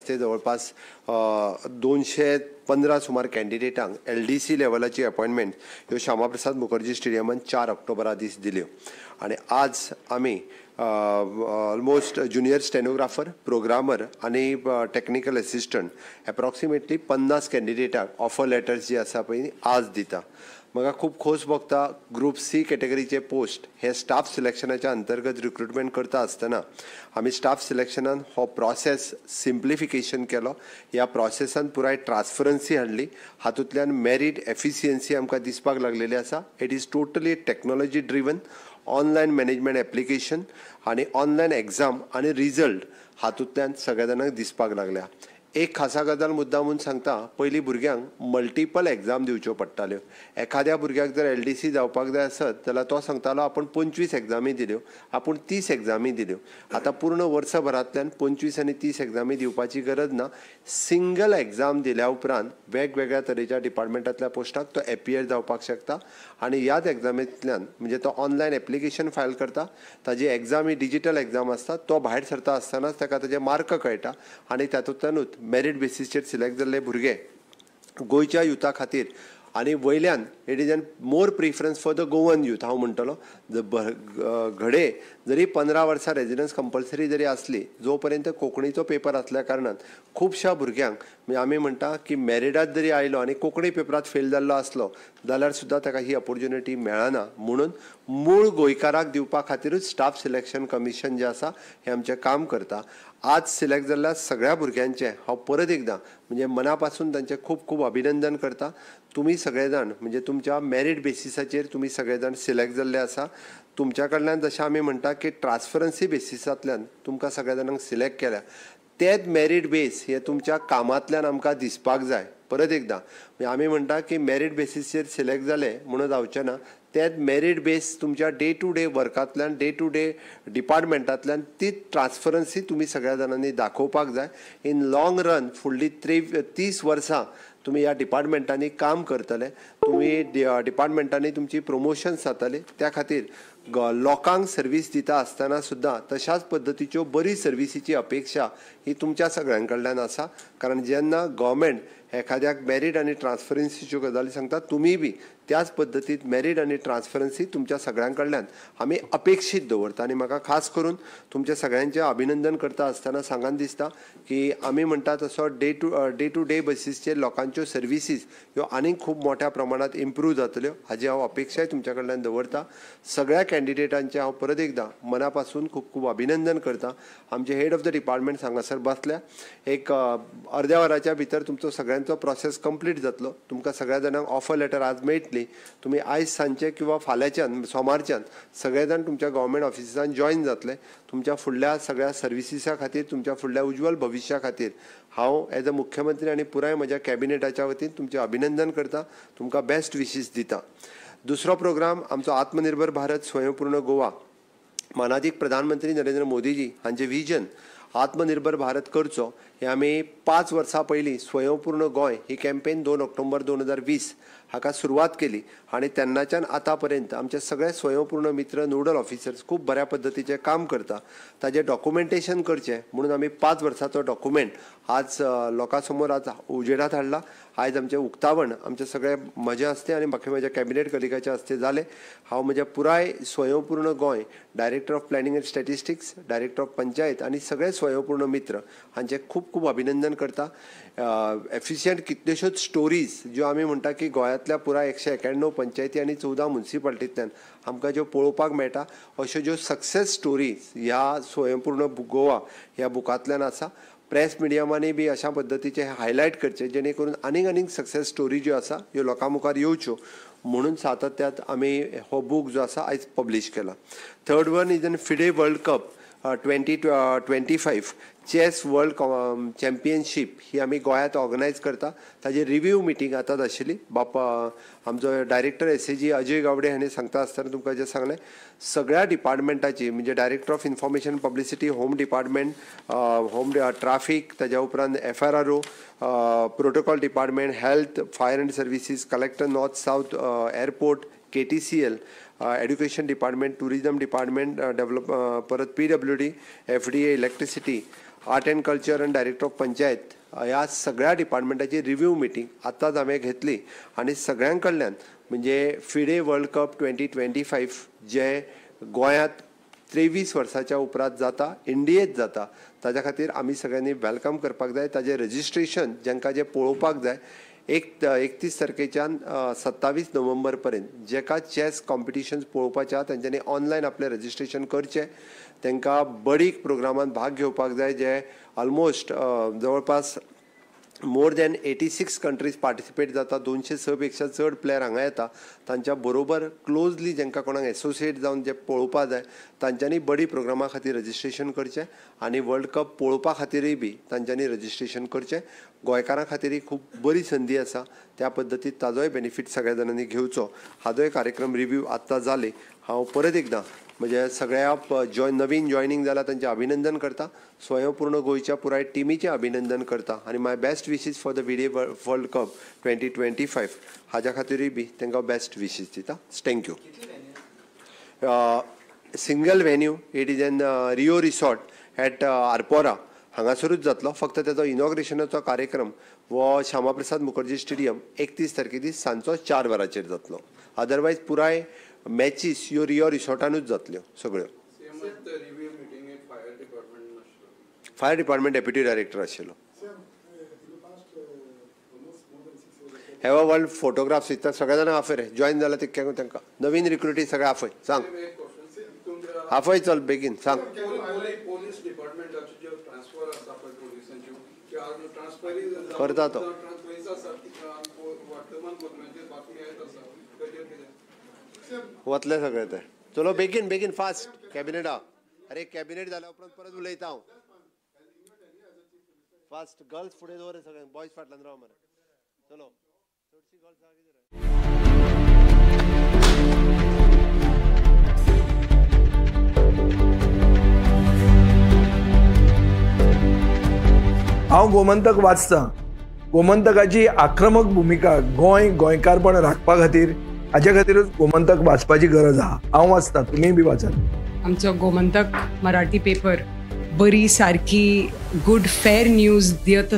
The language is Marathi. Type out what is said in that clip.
असते जवळपास 215 सुमार कॅन्डिडेटांक LDC लेवलाची अपॉइंटमेंट ह्यो श्यामाप्रसाद मुखर्जी स्टेडियमान 4 ऑक्टोबरा दीस दिल्यो आणि आज आमी ऑलमोस्ट ज्युनियर स्टेनोग्राफर, प्रोग्रामर आणि टेक्निकल असिस्टंट एप्रॉक्सिमेटली 50 कॅन्डिडेटांक ऑफर लेटर्स जी आसा पळय आज दिता. म्हाका खूब खोस भोगता ग्रुप C कॅटेगरीचे पोस्ट हे स्टाफ सिलेक्शनाच्या अंतर्गत रिक्रुटमेंट करता आसतना आमी स्टाफ सिलेक्शनान हो प्रोसेस सिम्प्लिफिकेशन केलो. ह्या प्रोसेसान पुराय ट्रान्सपरन्सी हाडली. हातूंतल्यान मेरीट एफिशियन्सी आमकां दिसपाक लागलेली आसा. It is totally technology driven online management application आनी ऑनलायन एग्जाम आनी रिजल्ट हातूंतल्यान सगळ्या जाणांक दिसपाक लागल्या. एक खासा गजाल मुद्दामून सांगता, पयलीं भुरग्यांक मल्टिपल एग्जाम दिवच्यो पडटाल्यो. एखाद्या भुरग्याक जर LDC जावपाक जाय आसत जाल्यार तो सांगतालो आपूण 25 एग्जामी दिल्यो, आपूण 30 एग्जामी दिल्यो. आतां पूर्ण वर्सभरांतल्यान 25 आनी 30 एग्जामी दिवपाची गरज ना. सिंगल एग्जाम दिल्या उपरांत वेगवेगळ्या तरेच्या डिपार्टमेंटांतल्या पोस्टाक तो एपियर जावपाक शकता आनी ह्याच एग्जामींतल्यान म्हणजे तो ऑनलायन एप्लिकेशन फायल करता, ताजी एग्जाम ही डिजिटल एग्जाम आसता, तो भायर सरता आसतनाच ताका ताजे मार्क कळटा आनी तातूंतल्यानूच मेरीट बेसिसचेर सिलेक्ट जाल्ले भुरगे गोंयच्या युथा खातीर आनी वयल्यान it is N more preference for the Goan youth. हांव म्हणटलो घडे जरी 15 वर्सां रेजिडन्स कंपल्सरी जरी आसली, जो पर्यंत कोंकणीचो पेपर आसल्या कारणान खुबश्या भुरग्यांक आमी म्हणटा की मेरिटात जरी आयलो आनी कोंकणी पेपरात फेल जाल्लो आसलो जाल्यार सुद्दां ताका ही ऑपॉर्च्युनिटी मेळना. म्हणून मूळ गोंयकाराक दिवपा खातीरूच स्टाफ सिलेक्शन कमिशन जें आसा हें आमचें काम करता. आज सिलेक्ट जाल्ल्या सगळ्या भुरग्यांचें हांव परत एकदां म्हणजे मना पासून तांचें खूब खूब अभिनंदन करता. तुमी सगळे जाण म्हणजे तुमच्या मेरीट बेसिसाचेर तुमी सगळे जाण सिलेक्ट जाल्ले आसा. तुमच्या कडल्यान जशें आमी म्हणटा की ट्रान्सपरन्सी बेसिसांतल्यान तुमकां सगळ्या जाणांक सिलेक्ट केल्या, तेच मेरीट बेस हे तुमच्या कामांतल्यान आमकां दिसपाक जाय. परत एकदां आमी म्हणटा की मेरीट बेसिसचेर सिलेक्ट जाले म्हणून जावचें ना. तेच मेरीट बेस तुमच्या डे टू डे वर्कांतल्यान, डे टू डे डिपार्टमेंटांतल्यान तीच ट्रान्सपरन्सी तुमी सगळ्या जाणांनी दाखोवपाक जाय. इन लॉंग रन फुडलीं 30 वर्सां तुमी ह्या डिपार्टमेंटांनी काम करतले, तुमी डिपार्टमेंटांनी तुमची प्रमोशन्स जातली. त्या खातीर लोकांक सर्वीस दिता आसतना सुद्दां तशाच पद्दतीच्यो बरी सर्विसीची अपेक्षा ही तुमच्या सगळ्यां कडल्यान आसा. कारण जेन्ना गव्हर्मेंट एखाद्याक मेरीट आनी ट्रान्सपरन्सीच्यो गजाली सांगता, तुमी बी त्याच पद्दतीत मेरीट आनी ट्रान्सपरन्सी तुमच्या सगळ्यां कडल्यान आमी अपेक्षीत दवरता. आनी म्हाका खास करून तुमच्या सगळ्यांचें अभिनंदन करता आसतना सांगान दिसता की आमी म्हणटा तसो डे टू डे बेसिसचेर लोकांच्यो सर्विसीस ह्यो आनीक खूब मोठ्या प्रमाणात इम्प्रूव जातल्यो हाजी हांव अपेक्षाय तुमच्या कडल्यान दवरता. सगळ्या कॅन्डिडेटांचें हांव परत एकदां मना पासून खूब खूब अभिनंदन करता. आमचे हेड ऑफ द डिपार्टमेंट हांगासर बसल्या. एक अर्द्या वराच्या भितर तुमचो सगळ्यांचो प्रोसेस कंप्लीट जातलो. तुमकां सगळ्या जाणांक ऑफर लेटर आज मेळटली. तुम्ही आयज सांजचे किंवा फाल्यांच्यान सोमारच्यान सगळे जाण तुमच्या गव्हर्मेंट ऑफिसांत जॉईन जातले. तुमच्या फुडल्या सगळ्या सर्विसीसा खातीर, तुमच्या फुडल्या उज्वल भविश्या खातीर हांव एज अ मुख्यमंत्री आनी पुराय म्हज्या कॅबिनेटाच्या वतीन तुमचें अभिनंदन करता. तुमकां बेस्ट विशीस दिता. दुसरो प्रोग्राम आमचो आत्मनिर्भर भारत स्वयंपूर्ण गोवा. मानादीक प्रधानमंत्री नरेंद्र मोदीजी हांचें विजन आत्मनिर्भर भारत करचो हे आमी 5 वर्सां पयलीं स्वयंपूर्ण गोंय ही कॅम्पेन 2 ऑक्टोबर 2020 हाका सुरवात केली आनी तेन्नाच्यान आतां पर्यंत आमचे सगळे स्वयंपूर्ण मित्र नोडल ऑफिसर्स खूब बऱ्या पद्दतीचें काम करता. ताजें डॉक्युमेंटेशन करचें म्हणून आमी 5 वर्साचो डॉक्युमेंट आज लोकां समोर आज उजेडात हाडला. आयज आमचें उक्तावण आमचे सगळे म्हजे हस्ते आनी बाकी म्हज्या कॅबिनेट कलिगाच्या हस्ते जालें. हांव म्हज्या पुराय स्वयंपूर्ण Goa director of planning end statistics, director of panchayat आनी सगळे स्वयंपूर्ण मित्र हांचें खूब खूब अभिनंदन करता. एफिशियंट कितल्योश्योच स्टोरीज ज्यो आमी म्हणटा की गोंयांतल्या पुराय 191 पंचायती आनी 14 म्युनिसिपालिटींतल्यान आमकां ज्यो पळोवपाक मेळटा, अश्यो ज्यो सक्सेस स्टोरीज ह्या स्वयंपूर्ण गोवा ह्या बुकांतल्यान आसा. प्रेस मिडियमांनी बी अशा पद्दतीचे हायलायट करचे जेणे करून आनीक स्टोरी स्टोरी ज्यो आसा ह्यो लोकां मुखार येवच्यो म्हणून सातत्यात आमी हो बूक जो आसा आयज पब्लीश केला. Third one is an FIDE World Cup 2025 chess World Championship ही आमी गोंयांत ऑर्गनायज करता. ताजी रिव्यू मिटींग आतांच आशिल्ली. बापा आमचो डायरेक्टर SAG अजय गावडे हांणी सांगता आसतना तुमकां जें सांगलें, सगळ्या डिपार्टमेंटाची म्हणजे director of information publicity, home department, home traffic, ताज्या उपरांत FRRO, protocol department, health, fire end services, collector north south airport, KTCL, education department, tourism department, develop, परत PWD, FDA, electricity art and culture आणि डायरेक्टर ऑफ पंचायत ह्या सगळ्या डिपार्टमेंटाची रिव्ह्यू मिटींग आतांच हांवें घेतली आनी सगळ्यां कडल्यान म्हणजे फिडे वर्ल्ड कप 2025 जे गोंयांत 23 वर्साच्या उपरांत जाता, इंडियेंत जाता, ताच्या खातीर आमी सगळ्यांनी वेलकम करपाक जाय. ताजें रजिस्ट्रेशन जांकां जें पळोवपाक जाय 31 तारखेच्यान 27 नोव्हेंबर पर्यंत जेका चॅस कॉम्पिटिशन्स पळोवपाचे आहा तेंच्यांनी ऑनलायन आपलें रजिस्ट्रेशन करचें. तांकां बडी प्रोग्रामान भाग घेवपाक जाय जे ऑलमोस्ट जवळपास मोर दॅन 86 कंट्रीज पार्टिसिपेट जाता. 206 पेक्षा चड प्लेयर हांगा येता. तांच्या बरोबर क्लोजली जांकां कोणाक एसोसिएट जावन जे पळोवपा जाय तांच्यांनी बडी प्रोग्रामा खातीर रजिस्ट्रेशन करचें आनी वर्ल्ड कप पळोवपा खातीरय बी तांच्यांनी रजिस्ट्रेशन करचें. गोंयकारां खातीर खूब बरी संदी आसा. त्या पद्दतीन ताजोय बेनिफीट सगळ्या जाणांनी घेवचो. हाजोय कार्यक्रम रिव्ह्यू आत्तां जाले. हांव परत एकदां म्हणजे सगळ्या नवीन जॉयनिंग जाला तांचें अभिनंदन करता. स्वयंपूर्ण गोंयच्या पुराय टिमीचें अभिनंदन करता आनी my best wishes for the FIDE World Cup 2025 हाज्या खातीरय बी तांकां बेस्ट विशीज दिता. Thank you. Single venue it is in Rio resort at Arpora हांगासरूच जातलो. फक्त ताचो इनॉग्रेशनाचो कार्यक्रम हो श्यामाप्रसाद मुखर्जी स्टेडियम 31 तारखे दीस सांजचो 4 वरांचेर जातलो. अदरवायज पुराय मॅचीस ह्यो रियो रिसॉर्टानूच जातल्यो सगळ्यो. फायर डिपार्टमेंट डेप्युटी डायरेक्टर आशिल्लो. हॅव अ वर्ल्ड फोटोग्राफ्स इतना सगळ्या जाणांक आफय जॉईन जाला तांकां नवीन रिक्रुटी सगळे आफय सांग आफय चल बेगीन सांग. करता तो वतले सगळे ते. चलो बेगीन बेगीन फास्ट कॅबिनेट आहा. अरे कॅबिनेट जाल्या उपरांत परत उलयता हांव. फास्ट गर्ल्स फुडें दवर सगळे बॉयज फाटल्यान राव मरे. चलो चडशी गर्ल्स आहा कितें हांव गोमंतक वाचतां. गोमंतकाची आक्रमक भुमिका गोंयकारपण राखपा खातीर हाजे खातीरच गोमंतक वाचपाची गरज आहा. हांव वाचतां, तुमीय बी वाचात. आमचो गोमंतक मराठी पेपर बरी सारकी गुड फेर न्यूज दियत